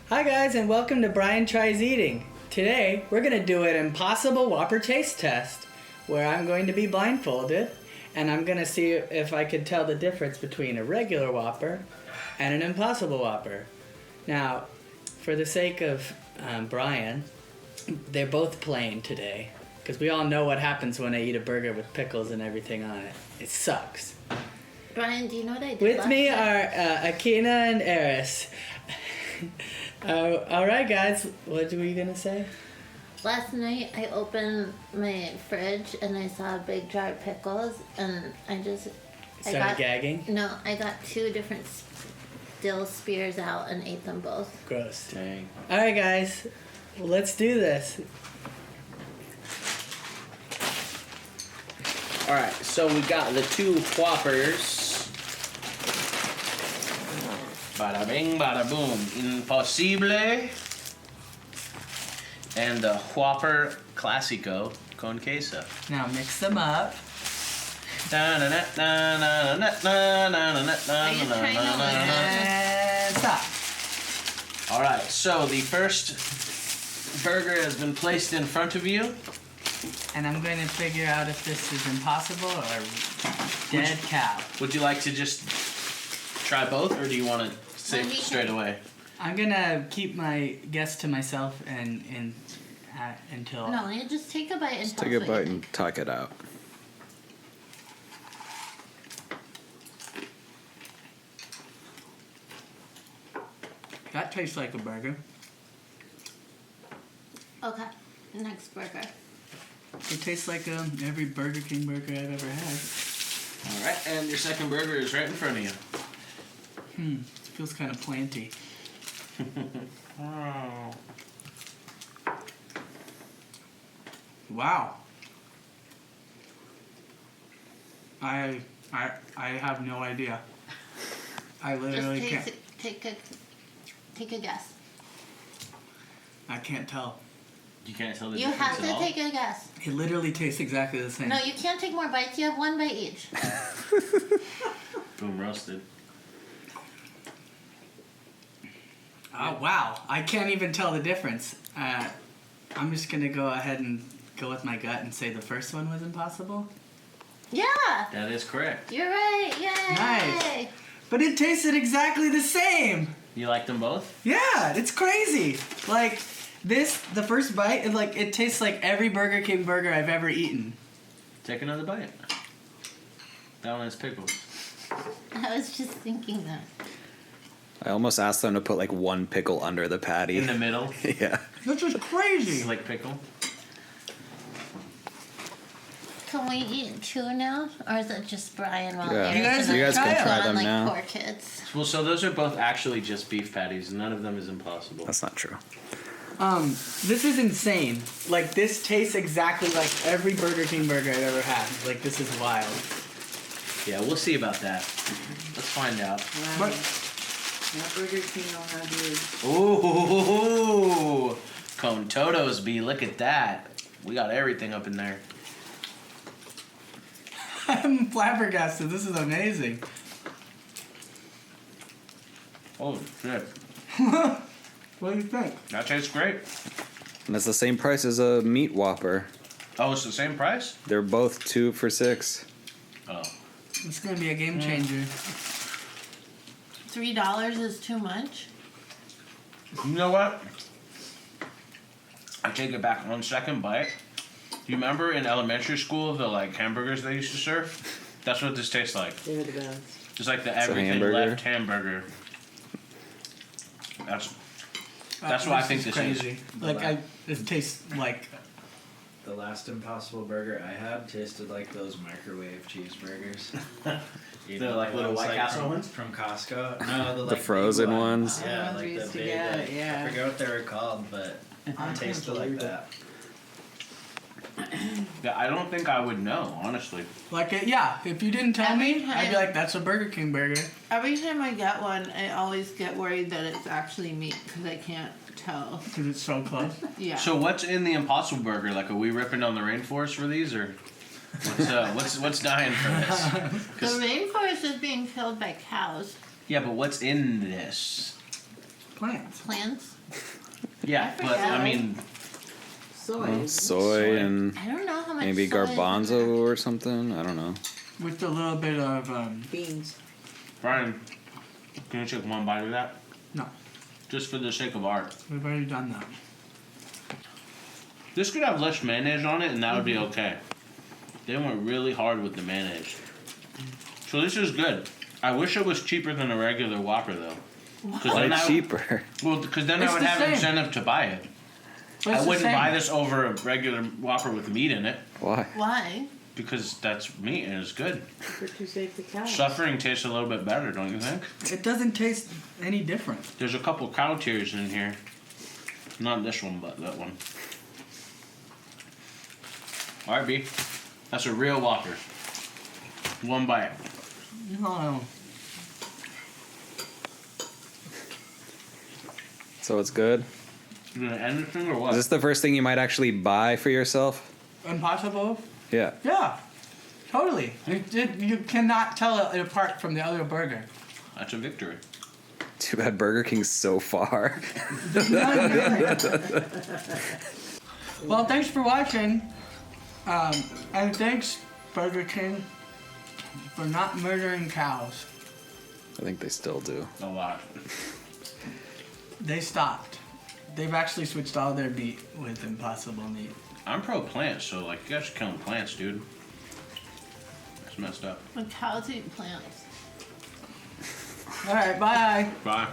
Hi guys, and welcome to Brian Tries Eating. Today, we're going to do an Impossible Whopper taste test, where I'm going to be blindfolded, and I'm going to see if I can tell the difference between a regular Whopper and an Impossible Whopper. Now, for the sake of Brian, they're both plain today, because we all know what happens when I eat a burger with pickles and everything on it. It sucks. Brian, do you know what I did With last me night? are Akina and Eris. Alright guys, what were you gonna say? Last night I opened my fridge and I saw a big jar of pickles and I Started gagging? No, I got two different dill spears out and ate them both. Gross. Dang. Alright guys, well, let's do this. Alright, so we got the two Whoppers. Bada bing, bada boom. Impossible. And the Whopper Classico con queso. Now mix them up. Are you trying to And stop. Alright, so the first burger has been placed in front of you. And I'm going to figure out if this is impossible or dead cow. Would you like to just try both, or do you want to say Well, you straight can- away? I'm gonna keep my guess to myself and until. No, you just take a bite and Take a bite and talk it out. That tastes like a burger. Okay, next burger. It tastes like every Burger King burger I've ever had. Alright, and your second burger is right in front of you. It feels kind of planty. Oh. Wow. I have no idea. I literally Just can't. take a guess. I can't tell. You can't tell the You difference have at to all? take a guess. It literally tastes exactly the same. No, you can't take more bites. You have one bite each. Boom, roasted. Oh wow! I can't even tell the difference. I'm just gonna go ahead and go with my gut and say the first one was impossible. Yeah, That is correct. you're right. Yay! Nice. But it tasted exactly the same. You like them both? Yeah, it's crazy. Like this, the first bite, it tastes like every Burger King burger I've ever eaten. Take another bite. That one has pickles. I was just thinking that. I almost asked them to put like one pickle under the patty. In the middle. Yeah. This is crazy. Slick pickle. Can we eat two now, or is it just Brian while Yeah. Eric's You guys in can the try on, them like now. Poor kids. Well, so those are both actually just beef patties. None of them is impossible. That's not true. This is insane. Like this tastes exactly like every Burger King burger I've ever had. Like this is wild. Yeah, we'll see about that. Let's find out. But That Burger King don't have yours. Ooh, Con Totos, B. Look at that. We got everything up in there. I'm flabbergasted. This is amazing. Oh shit, What do you think? that tastes great. And it's the same price as a meat Whopper. Oh, it's the same price? They're both 2 for $6. Oh. It's gonna be a game changer. $3 is too much. You know what? I take it back. On second bite, do you remember in elementary school the like hamburgers they used to serve? That's what this tastes like. They're the best. Just like the It's a everything hamburger? left hamburger. That's what I think this is. crazy. It tastes like. The last Impossible Burger I had tasted like those microwave cheeseburgers. You The, know, like, little ones, White Castle from, ones? from Costco. No, the, The like, frozen big ones? Yeah, ones we like the used to big. get, Like, yeah. I forget what they were called, but it tasted like that. Yeah, I don't think I would know, honestly. If you didn't tell Every me, I'd be time- like, that's a Burger King burger. Every time I get one, I always get worried that it's actually meat because I can't tell. Because it's so close. Yeah. So what's in the Impossible Burger? Like, are we ripping on the rainforest for these, or what's dying for this? The 'Cause- rainforest is being filled by cows. yeah, but what's in this? Plants. Plants. Yeah, but I mean, Soy. Soy and I don't know how much. maybe soy is in there. garbanzo or something. I don't know. With a little bit of, Beans. Brian, can you take one bite of that? no, Just for the sake of art. we've already done that. This could have less mayonnaise on it, and that would be okay. They went really hard with the mayonnaise. So this is good. I wish it was cheaper than a regular Whopper, though. Why cheaper? Well, because then It's I would the have same. incentive to buy it. But it's I the wouldn't same. buy this over a regular Whopper with meat in it, Why? Why? because that's meat and it's good. For too safe to cow. Suffering tastes a little bit better, don't you think? It doesn't taste any different. There's a couple cow tears in here. Not this one, but that one. Alright, B. That's a real Whopper. One bite. No. So it's good. You gonna end this thing or what? Is this the first thing you might actually buy for yourself? Impossible? Yeah. Yeah. Totally. You cannot tell it apart from the other burger. That's a victory. Too bad Burger King's so far. Well, thanks for watching. And thanks, Burger King, for not murdering cows. I think they still do. A lot. They stopped. They've actually switched all their meat with Impossible meat. I'm pro plant, so like you guys are killing plants, dude. That's messed up. When cows eat plants. All right, bye. Bye.